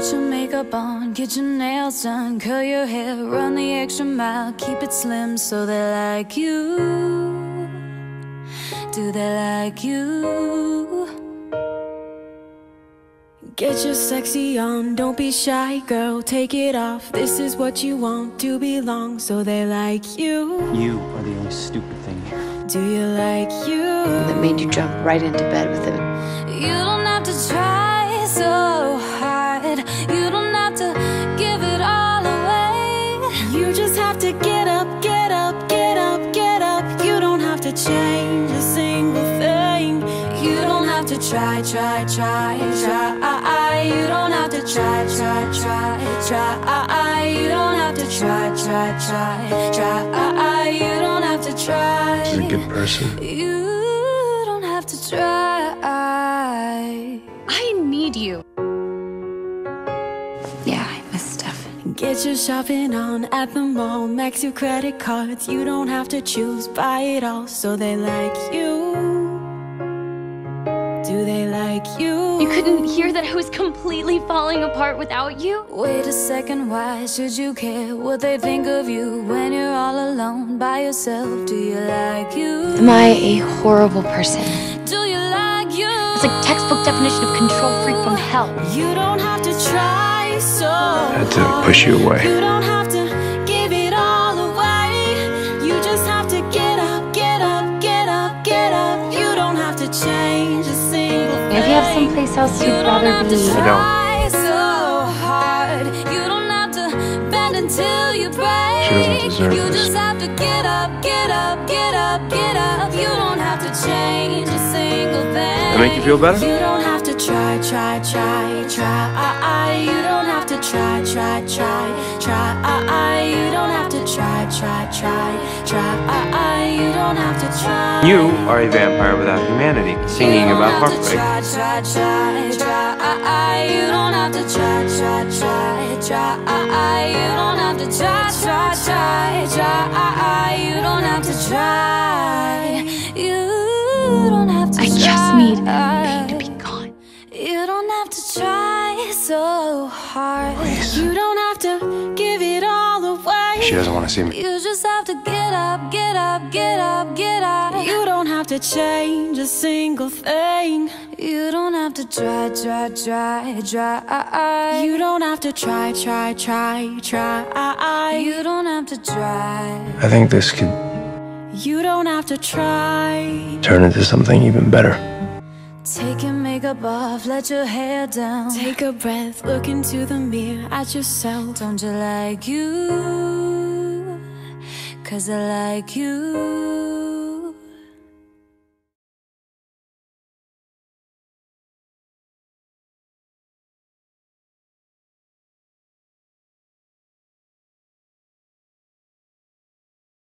Put your makeup on, get your nails done, curl your hair, run the extra mile, keep it slim so they like you. Do they like you? Get your sexy on, don't be shy, girl, take it off. This is what you want, to belong, so they like you. You are the only stupid thing here. Do you like you? That made you jump right into bed with him. You don't have to try so hard. You don't have to give it all away. You just have to get up, get up, get up, get up. You don't have to change a single thing. You don't have to try, try, try, try. You don't have to try, try, try, try. You don't have to try, try, try, try. You don't have to try. She's a good person. You don't have to try. I need you. Yeah, I miss stuff. Get your shopping on at the mall, max your credit cards. You don't have to choose, buy it all, so they like you. Do they like you? You couldn't hear that I was completely falling apart without you? Wait a second, why should you care what they think of you when you're all alone by yourself? Do you like you? Am I a horrible person? Do you like you? It's like textbook definition of control freak from hell. You don't have to try so I had to push you away. You don't have to give it all away. You just have to get up, get up, get up, get up. You don't have to change a single thing. Maybe you have someplace else you'd rather be. I Try so hard. You don't have to bend until you break. She doesn't deserve You this. just have to get up, get up, get up, get up. You don't have to change a single thing. That make you feel better? You don't have to try, try, try, try. You don't have to try, try, try, try. You don't have to try, try, try, try. You don't have to try. You are a vampire without humanity, singing about heartbreak. Try, try, try, try. You don't have to try, try, try, try. You don't have to try, try, try, try. You don't have to try. You don't have to try. I just need pain to be gone. You don't have to try so hard. Please. You don't have to give it all away. She doesn't want to see me. You just have to get up, get up, get up, get up. You don't have to change a single thing. You don't have to try, try, try, try. You don't have to try, try, try, try. You don't have to try. I think this could You don't have to try. turn into something even better. Take your makeup off, let your hair down. Take a breath, look into the mirror at yourself. Don't you like you? 'Cause I like you.